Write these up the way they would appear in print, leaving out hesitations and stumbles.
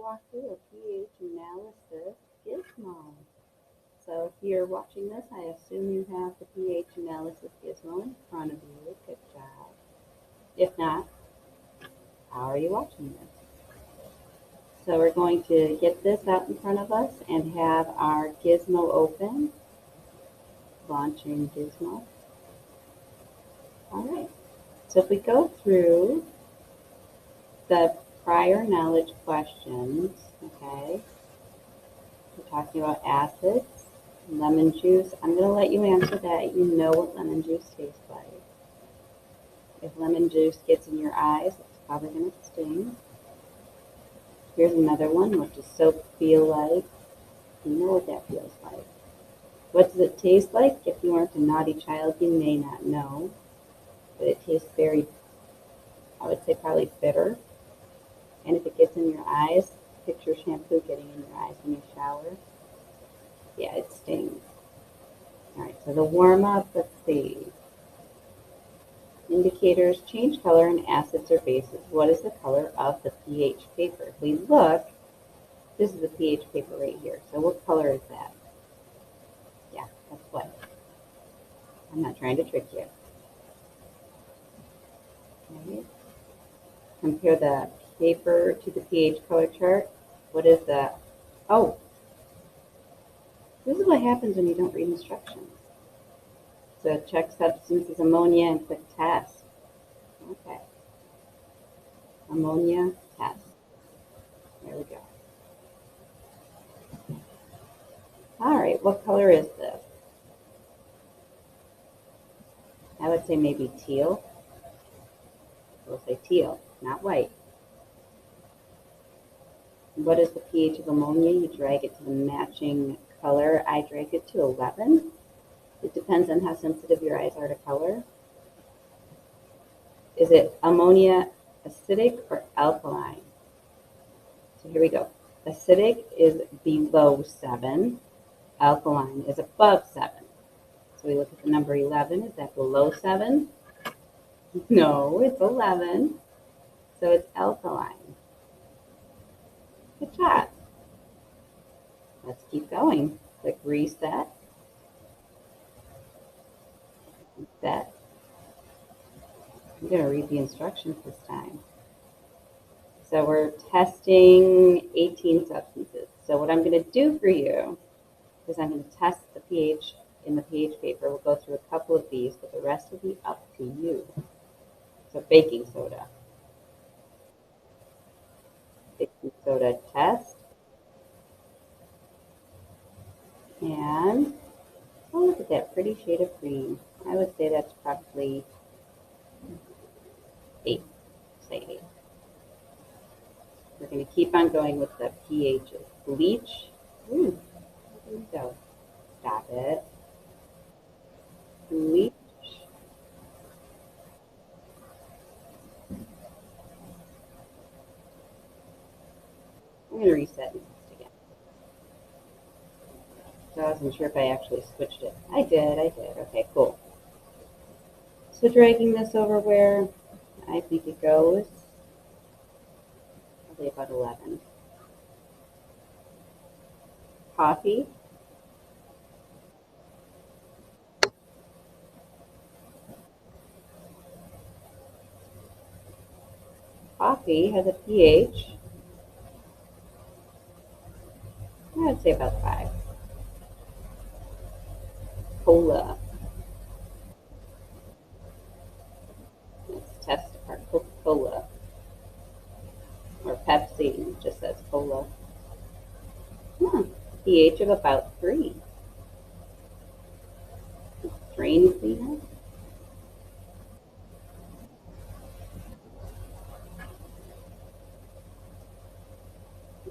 walk through a pH analysis gizmo. So if you're watching this, I assume you have the pH analysis gizmo in front of you. Good job. If not, how are you watching this? So we're going to get this out in front of us and have our gizmo open. Launching gizmo. All right. So if we go through the prior knowledge questions, okay, we're talking about acids, lemon juice. I'm going to let you answer that. You know what lemon juice tastes like. If lemon juice gets in your eyes, it's probably going to sting. Here's another one. What does soap feel like? You know what that feels like. What does it taste like? If you aren't a naughty child, you may not know. But it tastes very, I would say probably bitter. And if it gets in your eyes, picture shampoo getting in your eyes when you shower. Yeah, it stings. All right, so the warm-up, let's see. Indicators change color in acids or bases. What is the color of the pH paper? If we look, this is the pH paper right here. So what color is that? Yeah, that's white. I'm not trying to trick you. Okay. Compare the paper to the pH color chart. What is the, oh, this is what happens when you don't read instructions. So check substance is ammonia and click test. Okay. Ammonia test. There we go. All right, what color is this? I would say maybe teal. We'll say teal, not white. What is the pH of ammonia? You drag it to the matching color. I drag it to 11. It depends on how sensitive your eyes are to color. Is it ammonia acidic or alkaline? So here we go. Acidic is below 7. Alkaline is above 7. So we look at the number 11. Is that below 7? No, it's 11. So it's alkaline. Good job. Let's keep going. Click reset. Reset. I'm going to read the instructions this time. So we're testing 18 substances. So what I'm going to do for you is I'm going to test the pH in the pH paper. We'll go through a couple of these, but the rest will be up to you. So baking soda. Baking soda test. And, oh, look at that pretty shade of green. I would say that's probably 8. Say 8. We're going to keep on going with the pHs. Bleach. Ooh, there we go. Stop it. Bleach. I'm going to reset and test again. So I wasn't sure if I actually switched it. I did. Okay, cool. So dragging this over where I think it goes, probably about 11. Coffee. Coffee has a pH, I would say about 5. Cola. Let's test our Coca-Cola. Or Pepsi, it just says cola. pH of about 3. Drain cleaner.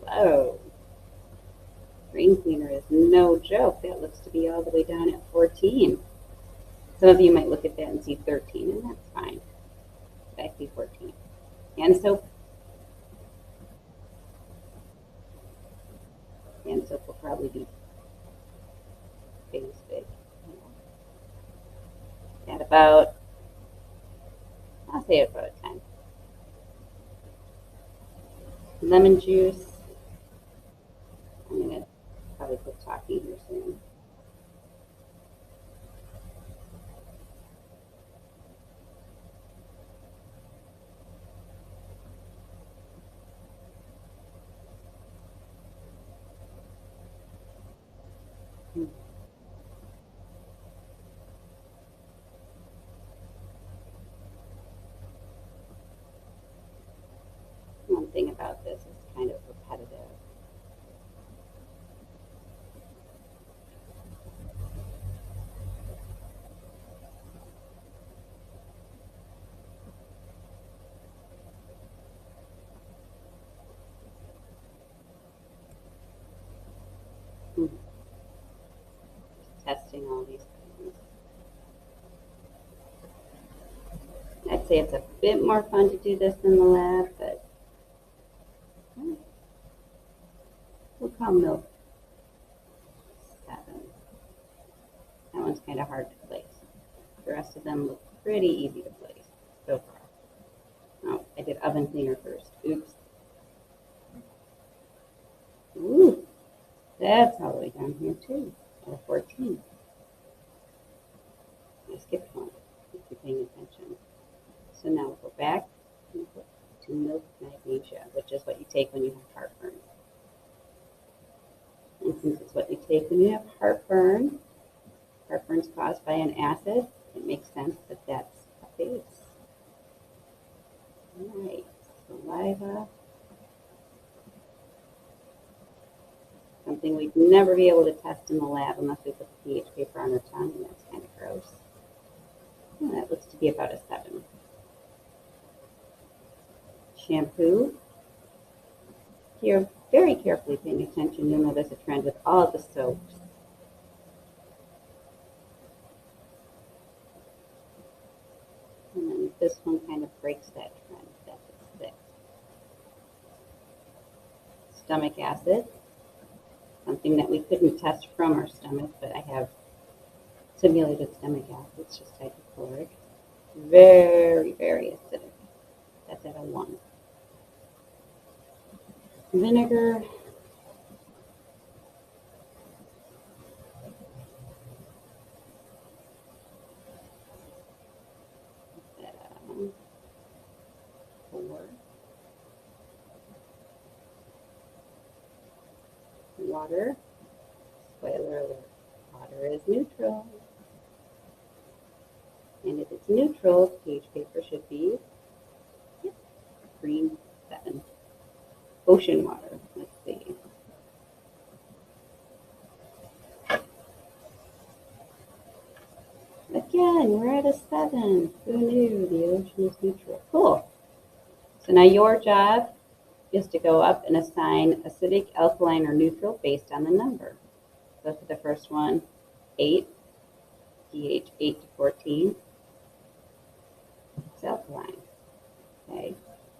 Whoa. Drain cleaner is no joke. That looks to be all the way down at 14. Some of you might look at that and see 13, and that's fine. Back to 14. Hand soap. Hand soap will probably be face big. At about, I'll say about a 10. Lemon juice. everything about this is kind of repetitive. Testing all these things. I'd say it's a bit more fun to do this in the lab, but we'll call milk 7. That one's kind of hard to place. The rest of them look pretty easy to place so far. Oh, I did oven cleaner first. Oops. Ooh, that's all the way down here too, at a 14. I skipped one, if you're paying attention. So now we'll go back to milk magnesia, which is what you take when you have heartburn. And since it's what you take when you have heartburn, heartburn's caused by an acid, it makes sense that that's a base. All right, saliva. Something we'd never be able to test in the lab unless we put the pH paper on our tongue, and that's kind of gross. And that looks to be about a 7. Shampoo. If you're very carefully paying attention, you'll notice a trend with all the soaps. And then this one kind of breaks that trend. That's a 6. Stomach acid. Something that we couldn't test from our stomach, but I have simulated stomach acid. It's just hydrochloric. Very, very acidic. That's at a 1. Vinegar. At a 4. Water. Spoiler alert. Water is neutral. And if it's neutral, pH paper should be green 7. Ocean water. Let's see. Again, we're at a 7. Who knew the ocean is neutral? Cool. So now your job is to go up and assign acidic, alkaline, or neutral based on the number. So for the first one, 8, pH 8 to 14. It's alkaline. Okay.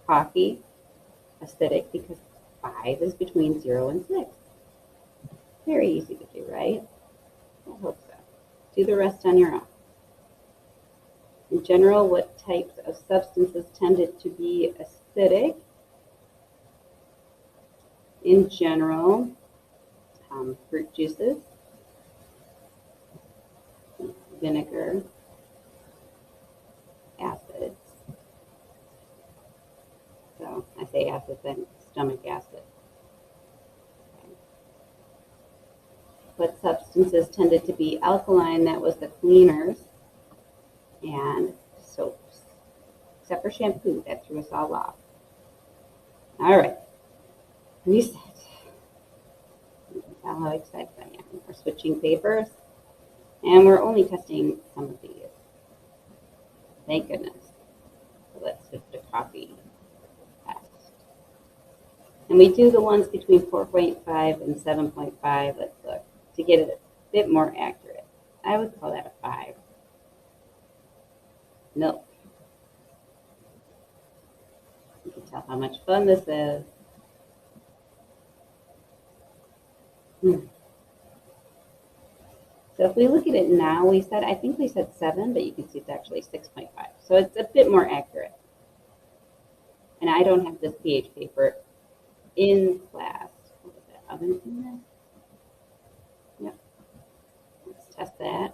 Coffee, acidic, because 5 is between 0 and 6. Very easy to do, right? I hope so. Do the rest on your own. In general, what types of substances tended to be acidic? In general, fruit juices, vinegar, acids. So I say acid, then stomach acid. Okay. What substances tended to be alkaline? That was the cleaners and soaps. Except for shampoo, that threw us all off. All right, reset. You can tell how excited I am. We're switching papers, and we're only testing some of these. Thank goodness. So let's switch to coffee test. And we do the ones between 4.5 and 7.5. Let's look to get it a bit more accurate. I would call that a 5. Milk. You can tell how much fun this is. So if we look at it now, I think we said 7, but you can see it's actually 6.5. So it's a bit more accurate. And I don't have this pH paper in class. What was that, oven cleaner? Yep. Let's test that.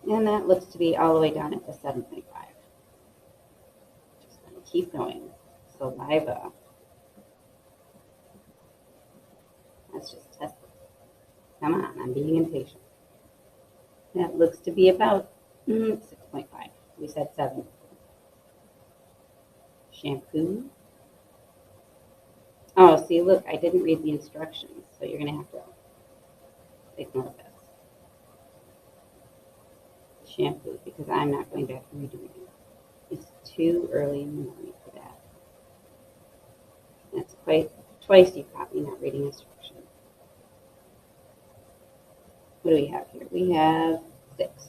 And that looks to be all the way down at the 7.5. Just going to keep going. Saliva. Let's just test it. Come on, I'm being impatient. That looks to be about 6.5. We said 7. shampoo. Oh, see, look, I didn't read the instructions, so you're going to have to ignore this. Shampoo, because I'm not going back and redoing it. It's too early in the morning for that. That's quite twice you caught me not reading instructions. What do we have here? We have 6.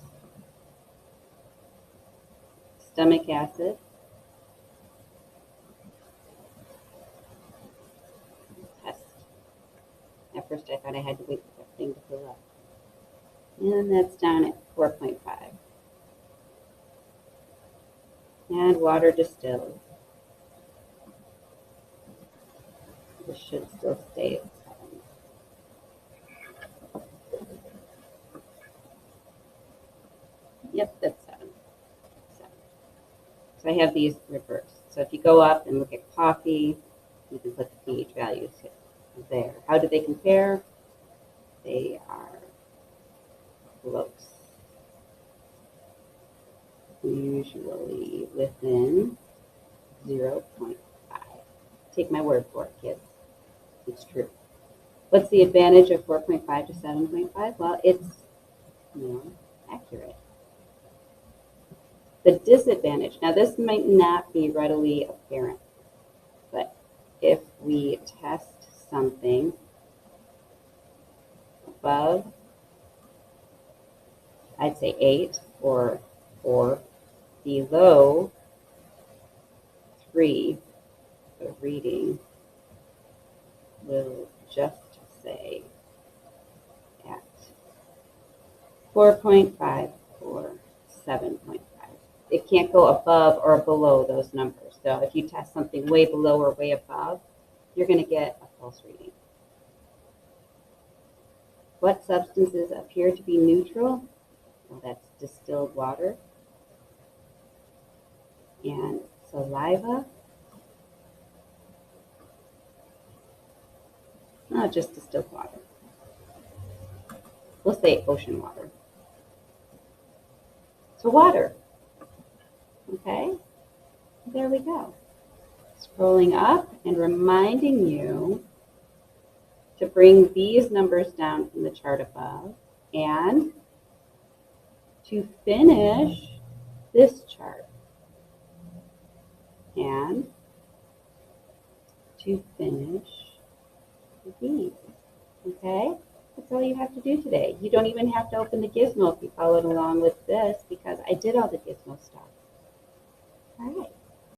Stomach acid. Test. At first I thought I had to wait for that thing to fill up. And that's down at 4.5. And water distilled. This should still stay at 7. Yep, that's 7. So I have these reversed. So if you go up and look at coffee, you can put the pH values there. How do they compare? They are close. Usually within 0.5. Take my word for it, kids. It's true. What's the advantage of 4.5 to 7.5? Well, it's accurate. The disadvantage, now this might not be readily apparent, but if we test something above, I'd say 8 or 4, below 3, the reading will just say at 4.5 or 7.5. It can't go above or below those numbers. So if you test something way below or way above, you're going to get a false reading. What substances appear to be neutral? Well, that's distilled water and saliva. Not just distilled water. We'll say ocean water. So water. Okay, there we go. Scrolling up and reminding you to bring these numbers down from the chart above and to finish this chart and to finish these. Okay, that's all you have to do today. You don't even have to open the Gizmo if you followed along with this because I did all the Gizmo stuff. All right.